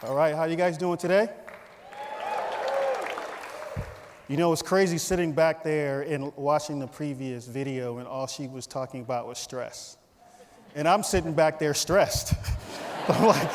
All right, how you guys doing today? You know, it's crazy sitting back there and watching the previous video and all she was talking about was stress. And I'm sitting back there stressed. I'm like,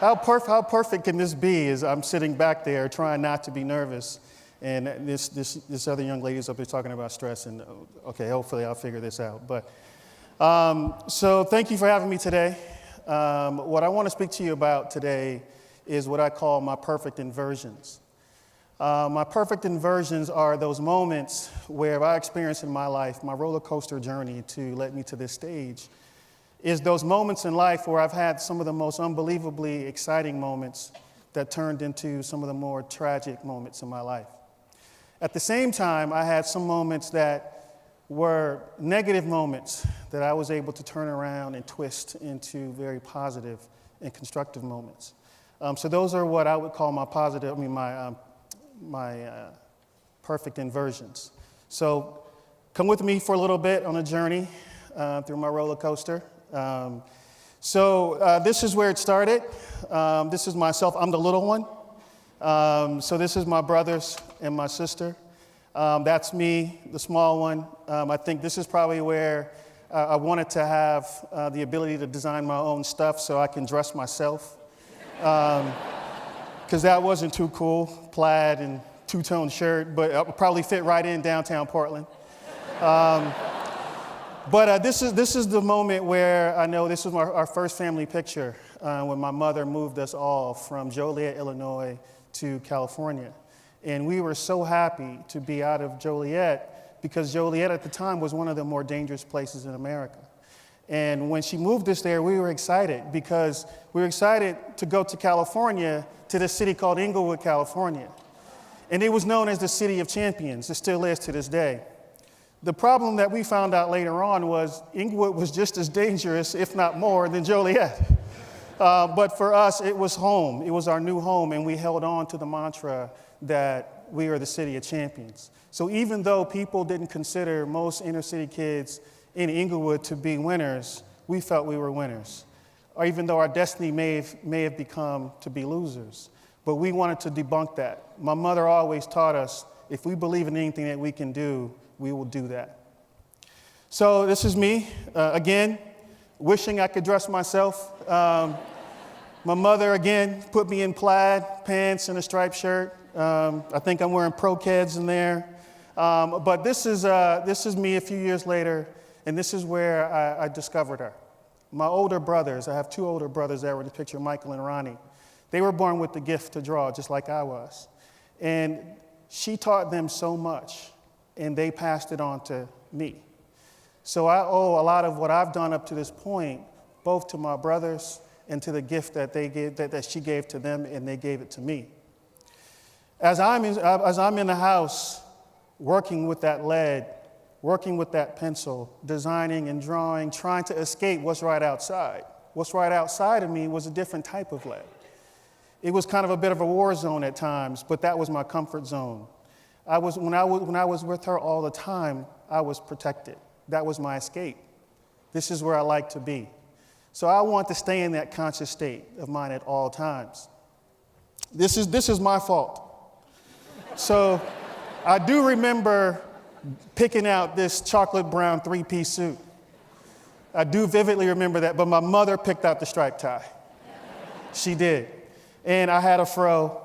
how perfect can this be as I'm sitting back there trying not to be nervous and this other young lady's up there talking about stress and okay, hopefully I'll figure this out. But so thank you for having me today. What I want to speak to you about today is what I call my perfect inversions. My perfect inversions are those moments where I experienced in my life, my roller coaster journey to lead me to this stage, is those moments in life where I've had some of the most unbelievably exciting moments that turned into some of the more tragic moments in my life. At the same time, I had some moments that were negative moments that I was able to turn around and twist into very positive and constructive moments. So those are what I would call my perfect inversions. So come with me for a little bit on a journey through my roller coaster. This is where it started. This is myself. I'm the little one. So this is my brothers and my sister. That's me, the small one. I think this is probably where I wanted to have the ability to design my own stuff so I can dress myself. Because that wasn't too cool, plaid and two-tone shirt, but it would probably fit right in downtown Portland. But this is the moment where I know this was our first family picture when my mother moved us all from Joliet, Illinois to California. And we were so happy to be out of Joliet because Joliet at the time was one of the more dangerous places in America. And when she moved us there, we were excited because we were excited to go to California, to this city called Inglewood, California. And it was known as the City of Champions. It still is to this day. The problem that we found out later on was Inglewood was just as dangerous, if not more, than Joliet. But for us, it was home. It was our new home, and we held on to the mantra that we are the City of Champions. So even though people didn't consider most inner city kids in Inglewood to be winners, we felt we were winners. Or even though our destiny may have become to be losers. But we wanted to debunk that. My mother always taught us, if we believe in anything that we can do, we will do that. So this is me, again, wishing I could dress myself. My mother, again, put me in plaid pants and a striped shirt. I think I'm wearing Pro-Keds in there. But this is me a few years later. And this is where I discovered her. My older brothers, I have two older brothers that were in the picture, Michael and Ronnie. They were born with the gift to draw, just like I was. And she taught them so much, and they passed it on to me. So I owe a lot of what I've done up to this point, both to my brothers and to the gift that they gave, that she gave to them, and they gave it to me. As I'm in the house, working with that lead, working with that pencil, designing and drawing, trying to escape what's right outside. What's right outside of me was a different type of lead. It was kind of a bit of a war zone at times, but that was my comfort zone. When I was with her all the time, I was protected. That was my escape. This is where I like to be. So I want to stay in that conscious state of mind at all times. This is my fault. So I do remember picking out this chocolate brown three-piece suit. I do vividly remember that, but my mother picked out the striped tie. She did. And I had a fro,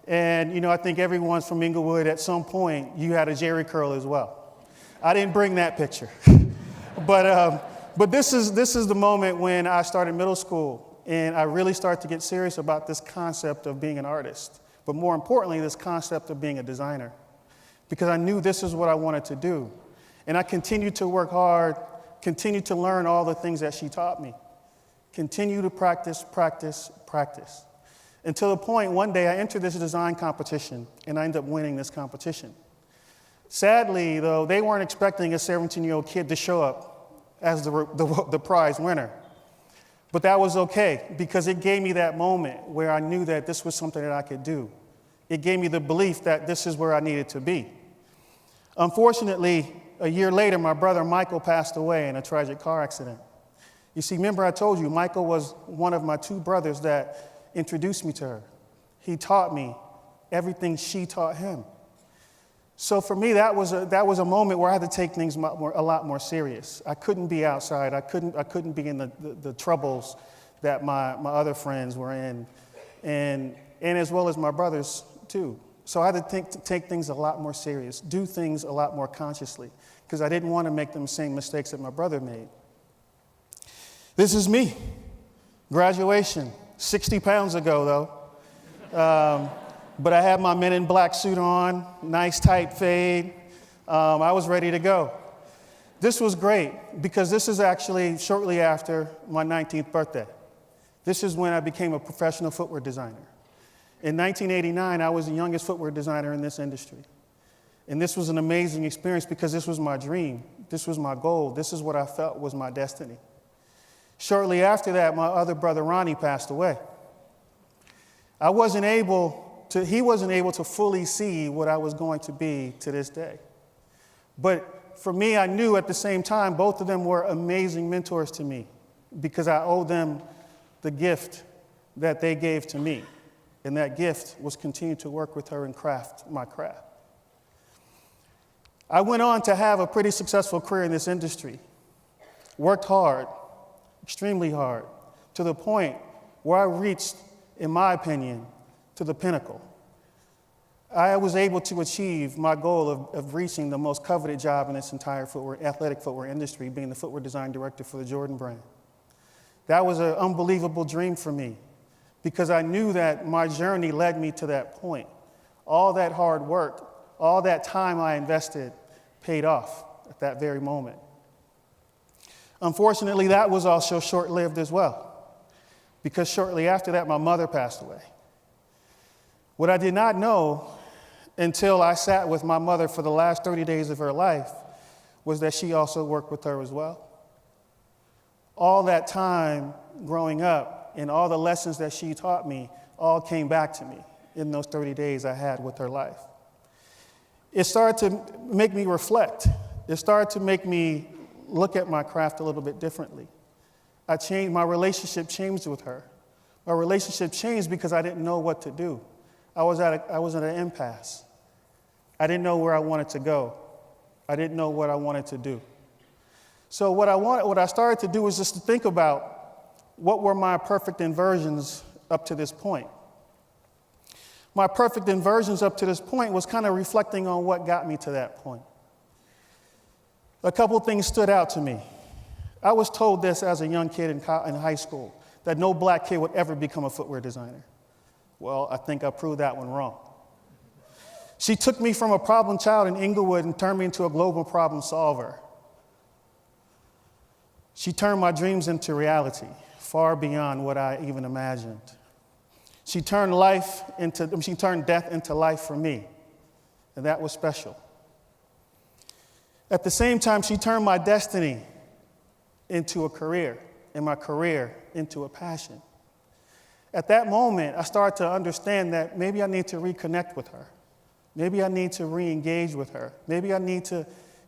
and I think everyone's from Inglewood at some point, you had a jerry curl as well. I didn't bring that picture. But this is the moment when I started middle school, and I really started to get serious about this concept of being an artist, but more importantly, this concept of being a designer. Because I knew this is what I wanted to do. And I continued to work hard, continued to learn all the things that she taught me. Continue to practice. Until the point, one day, I entered this design competition, and I ended up winning this competition. Sadly, though, they weren't expecting a 17-year-old kid to show up as the prize winner. But that was okay, because it gave me that moment where I knew that this was something that I could do. It gave me the belief that this is where I needed to be. Unfortunately, a year later, my brother Michael passed away in a tragic car accident. You see, remember I told you, Michael was one of my two brothers that introduced me to her. He taught me everything she taught him. So for me, that was a moment where I had to take things a lot more serious. I couldn't be outside. I couldn't be in the troubles that my other friends were in, and as well as my brothers too. So I had to take things a lot more serious, do things a lot more consciously, because I didn't want to make the same mistakes that my brother made. This is me. Graduation, 60 pounds ago though. But I had my Men in Black suit on, nice tight fade. I was ready to go. This was great because this is actually shortly after my 19th birthday. This is when I became a professional footwear designer. In 1989, I was the youngest footwear designer in this industry. And this was an amazing experience because this was my dream. This was my goal. This is what I felt was my destiny. Shortly after that, my other brother, Ronnie, passed away. He wasn't able to fully see what I was going to be to this day. But for me, I knew at the same time, both of them were amazing mentors to me because I owe them the gift that they gave to me. And that gift was continue to work with her and craft my craft. I went on to have a pretty successful career in this industry. Worked hard, extremely hard, to the point where I reached, in my opinion, to the pinnacle. I was able to achieve my goal of reaching the most coveted job in this entire athletic footwear industry, being the footwear design director for the Jordan brand. That was an unbelievable dream for me because I knew that my journey led me to that point. All that hard work, all that time I invested paid off at that very moment. Unfortunately, that was also short-lived as well because shortly after that, my mother passed away. What I did not know until I sat with my mother for the last 30 days of her life was that she also worked with her as well. All that time growing up and all the lessons that she taught me all came back to me in those 30 days I had with her life. It started to make me reflect. It started to make me look at my craft a little bit differently. My relationship changed with her. My relationship changed because I didn't know what to do. I was at an impasse. I didn't know where I wanted to go. I didn't know what I wanted to do. So what I started to do was just to think about what were my perfect inversions up to this point. My perfect inversions up to this point was kind of reflecting on what got me to that point. A couple things stood out to me. I was told this as a young kid in high school, that no black kid would ever become a footwear designer. Well, I think I proved that one wrong. She took me from a problem child in Inglewood and turned me into a global problem solver. She turned my dreams into reality, far beyond what I even imagined. She turned death into life for me, and that was special. At the same time, she turned my destiny into a career, and my career into a passion. At that moment, I started to understand that maybe I need to reconnect with her. Maybe I need to re-engage with her. Maybe I need to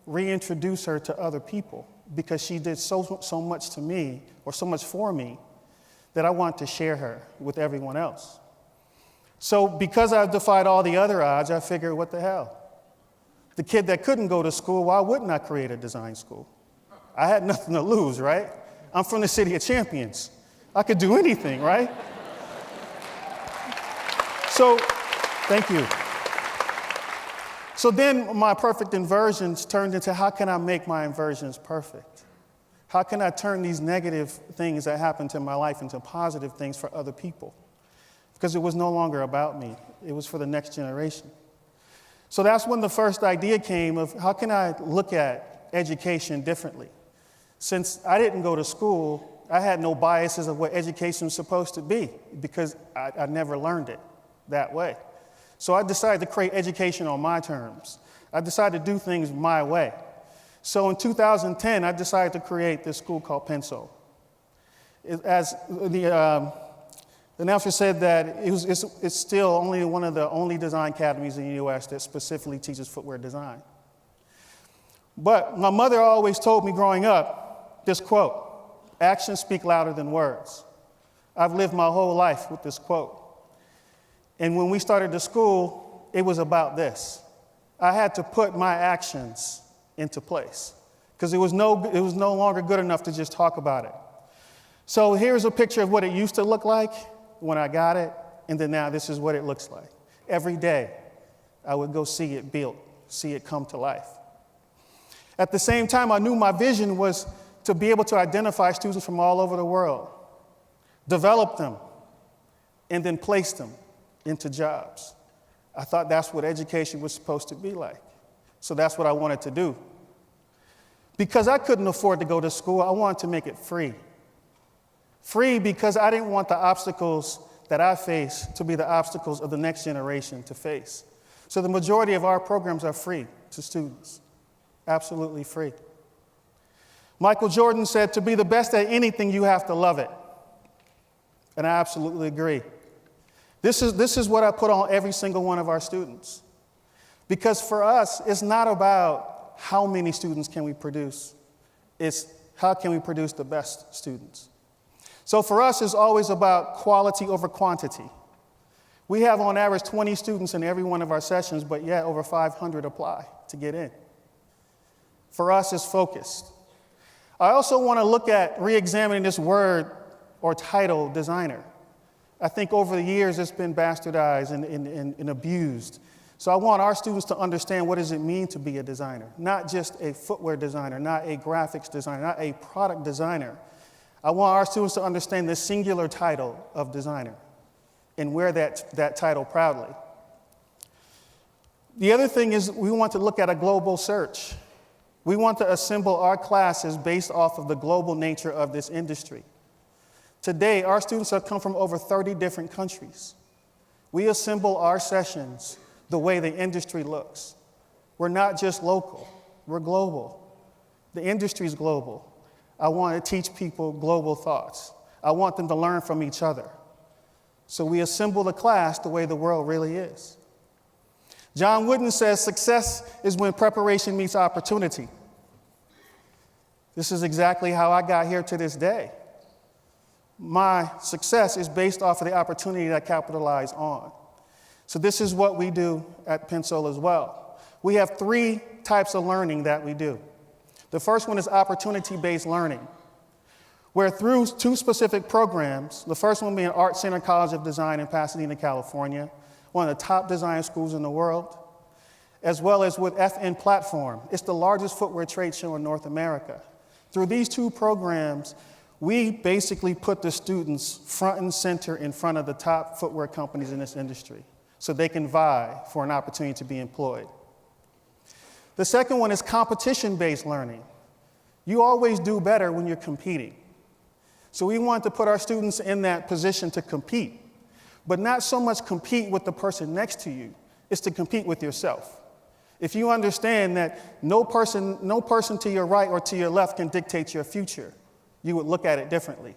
reintroduce her to other people because she did so much to me, or so much for me, that I want to share her with everyone else. So because I've defied all the other odds, I figured, what the hell? The kid that couldn't go to school, why wouldn't I create a design school? I had nothing to lose, right? I'm from the city of champions. I could do anything, right? So, thank you. So then my perfect inversions turned into how can I make my inversions perfect? How can I turn these negative things that happened to my life into positive things for other people? Because it was no longer about me. It was for the next generation. So that's when the first idea came of how can I look at education differently? Since I didn't go to school, I had no biases of what education was supposed to be because I never learned it that way. So I decided to create education on my terms. I decided to do things my way. So in 2010, I decided to create this school called Pensole. As the announcer said that it's still only one of the only design academies in the U.S. that specifically teaches footwear design. But my mother always told me growing up this quote, "Actions speak louder than words." I've lived my whole life with this quote. And when we started the school, it was about this. I had to put my actions into place because it was no longer good enough to just talk about it. So here's a picture of what it used to look like when I got it, and then now this is what it looks like. Every day, I would go see it built, see it come to life. At the same time, I knew my vision was to be able to identify students from all over the world, develop them, and then place them into jobs. I thought that's what education was supposed to be like. So that's what I wanted to do. Because I couldn't afford to go to school, I wanted to make it free. Free because I didn't want the obstacles that I face to be the obstacles of the next generation to face. So the majority of our programs are free to students, absolutely free. Michael Jordan said, to be the best at anything, you have to love it. And I absolutely agree. This is what I put on every single one of our students. Because for us, it's not about how many students can we produce. It's how can we produce the best students. So for us, it's always about quality over quantity. We have on average 20 students in every one of our sessions, but yet over 500 apply to get in. For us, it's focused. I also want to look at re-examining this word or title, designer. I think over the years it's been bastardized and abused. So I want our students to understand what does it mean to be a designer, not just a footwear designer, not a graphics designer, not a product designer. I want our students to understand the singular title of designer and wear that title proudly. The other thing is we want to look at a global search. We want to assemble our classes based off of the global nature of this industry. Today, our students have come from over 30 different countries. We assemble our sessions the way the industry looks. We're not just local, we're global. The industry's global. I want to teach people global thoughts. I want them to learn from each other. So we assemble the class the way the world really is. John Wooden says, success is when preparation meets opportunity. This is exactly how I got here to this day. My success is based off of the opportunity that I capitalize on. So this is what we do at Pensole as well. We have 3 types of learning that we do. The first one is opportunity-based learning, where through 2 specific programs, the first one being Art Center College of Design in Pasadena, California, one of the top design schools in the world, as well as with FN Platform. It's the largest footwear trade show in North America. Through these 2 programs, we basically put the students front and center in front of the top footwear companies in this industry so they can vie for an opportunity to be employed. The second one is competition-based learning. You always do better when you're competing. So we want to put our students in that position to compete, but not so much compete with the person next to you. It's to compete with yourself. If you understand that no person to your right or to your left can dictate your future, you would look at it differently.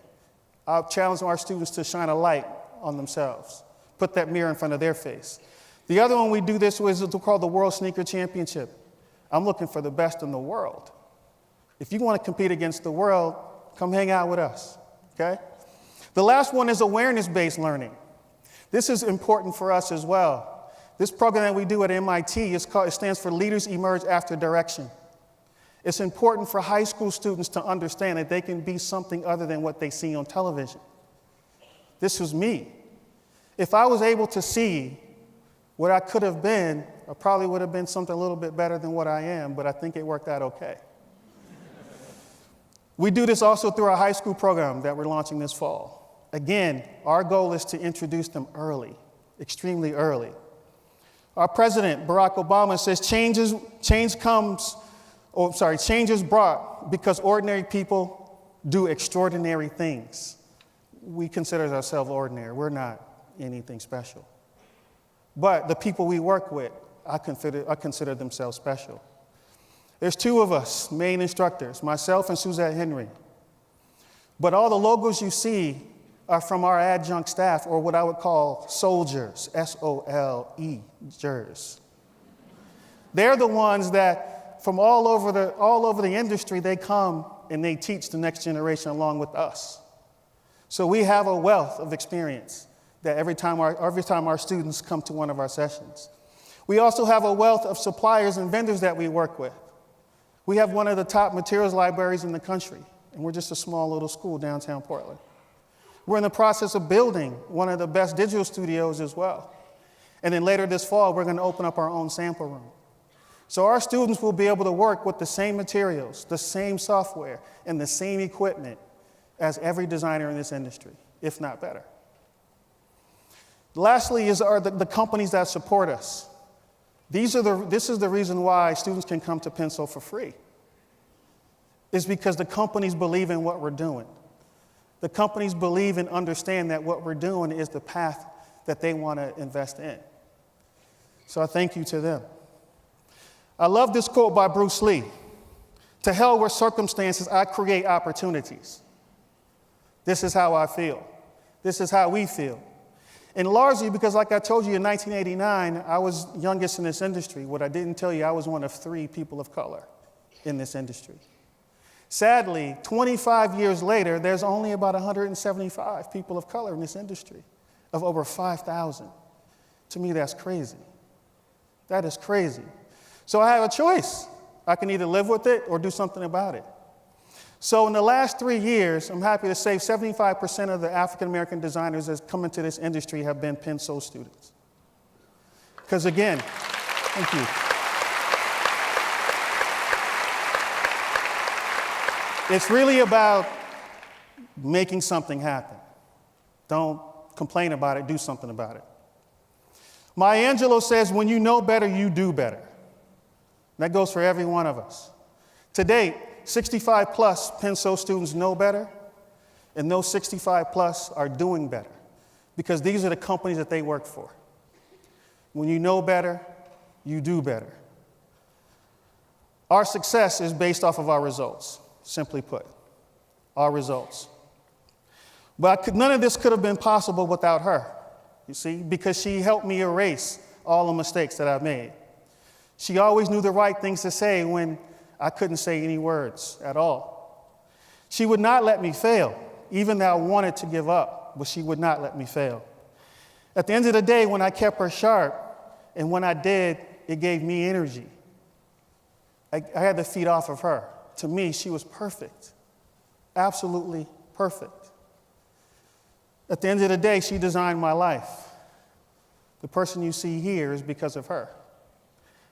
I'll challenge our students to shine a light on themselves, put that mirror in front of their face. The other one we do this with is called the World Sneaker Championship. I'm looking for the best in the world. If you want to compete against the world, come hang out with us, okay? The last one is awareness-based learning. This is important for us as well. This program that we do at MIT, it stands for Leaders Emerge After Direction. It's important for high school students to understand that they can be something other than what they see on television. This was me. If I was able to see what I could have been, I probably would have been something a little bit better than what I am, but I think it worked out okay. We do this also through our high school program that we're launching this fall. Again, our goal is to introduce them early, extremely early. Our president, Barack Obama, says change is brought because ordinary people do extraordinary things. We consider ourselves ordinary. We're not anything special. But the people we work with, I consider themselves special. There's 2 of us, main instructors, myself and Suzette Henry. But all the logos you see are from our adjunct staff, or what I would call soldiers, S-O-L-E-gers. They're the ones that from all over the industry, they come and they teach the next generation along with us. So we have a wealth of experience that every time our students come to one of our sessions. We also have a wealth of suppliers and vendors that we work with. We have one of the top materials libraries in the country, and we're just a small little school downtown Portland. We're in the process of building one of the best digital studios as well. And then later this fall, we're going to open up our own sample room. So our students will be able to work with the same materials, the same software, and the same equipment as every designer in this industry, if not better. Lastly are the companies that support us. This is the reason why students can come to Pensole for free. It's because the companies believe in what we're doing. The companies believe and understand that what we're doing is the path that they want to invest in. So I thank you to them. I love this quote by Bruce Lee. To hell with circumstances, I create opportunities. This is how I feel. This is how we feel. And largely because, like I told you, in 1989, I was youngest in this industry. What I didn't tell you, I was one of 3 people of color in this industry. Sadly, 25 years later, there's only about 175 people of color in this industry of over 5,000. To me, that's crazy. That is crazy. So I have a choice. I can either live with it or do something about it. So in the last 3 years, I'm happy to say 75% of the African-American designers that come into this industry have been Pensole students. Because again, thank you. It's really about making something happen. Don't complain about it, do something about it. Maya Angelou says, when you know better, you do better. That goes for every one of us. To date, 65 plus Pensole students know better, and those 65 plus are doing better because these are the companies that they work for. When you know better, you do better. Our success is based off of our results, simply put, our results. But none of this could have been possible without her, you see, because she helped me erase all the mistakes that I've made. She always knew the right things to say when I couldn't say any words at all. She would not let me fail, even though I wanted to give up, but she would not let me fail. At the end of the day, when I kept her sharp, and when I did, it gave me energy. I had to feed off of her. To me, she was perfect, absolutely perfect. At the end of the day, she designed my life. The person you see here is because of her.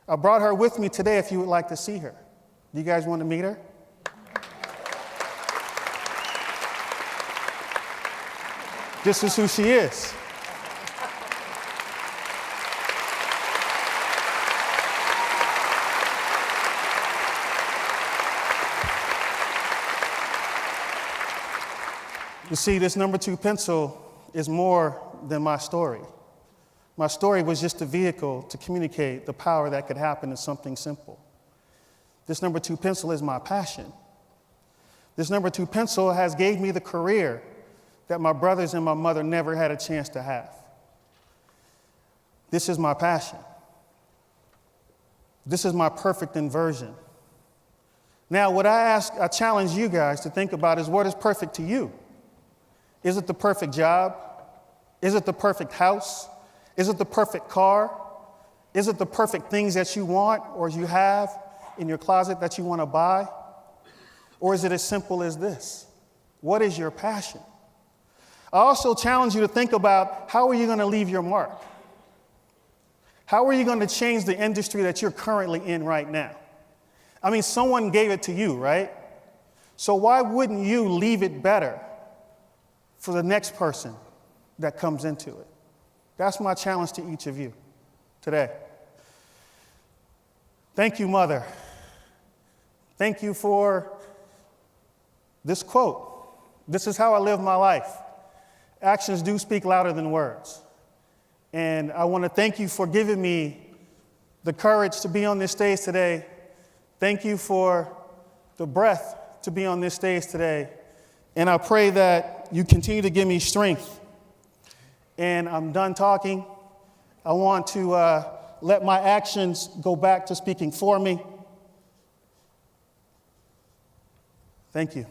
I brought her with me today if you would like to see her. Do you guys want to meet her? This is who she is. You see, this number 2 pencil is more than my story. My story was just a vehicle to communicate the power that could happen in something simple. This number 2 pencil is my passion. This number 2 pencil has gave me the career that my brothers and my mother never had a chance to have. This is my passion. This is my perfect inversion. Now, what I challenge you guys to think about is, what is perfect to you? Is it the perfect job? Is it the perfect house? Is it the perfect car? Is it the perfect things that you want or you have in your closet that you want to buy? Or is it as simple as this? What is your passion? I also challenge you to think about, how are you going to leave your mark? How are you going to change the industry that you're currently in right now? I mean, someone gave it to you, right? So why wouldn't you leave it better for the next person that comes into it? That's my challenge to each of you today. Thank you, Mother. Thank you for this quote. This is how I live my life. Actions do speak louder than words. And I want to thank you for giving me the courage to be on this stage today. Thank you for the breath to be on this stage today. And I pray that you continue to give me strength. And I'm done talking. I want to let my actions go back to speaking for me. Thank you.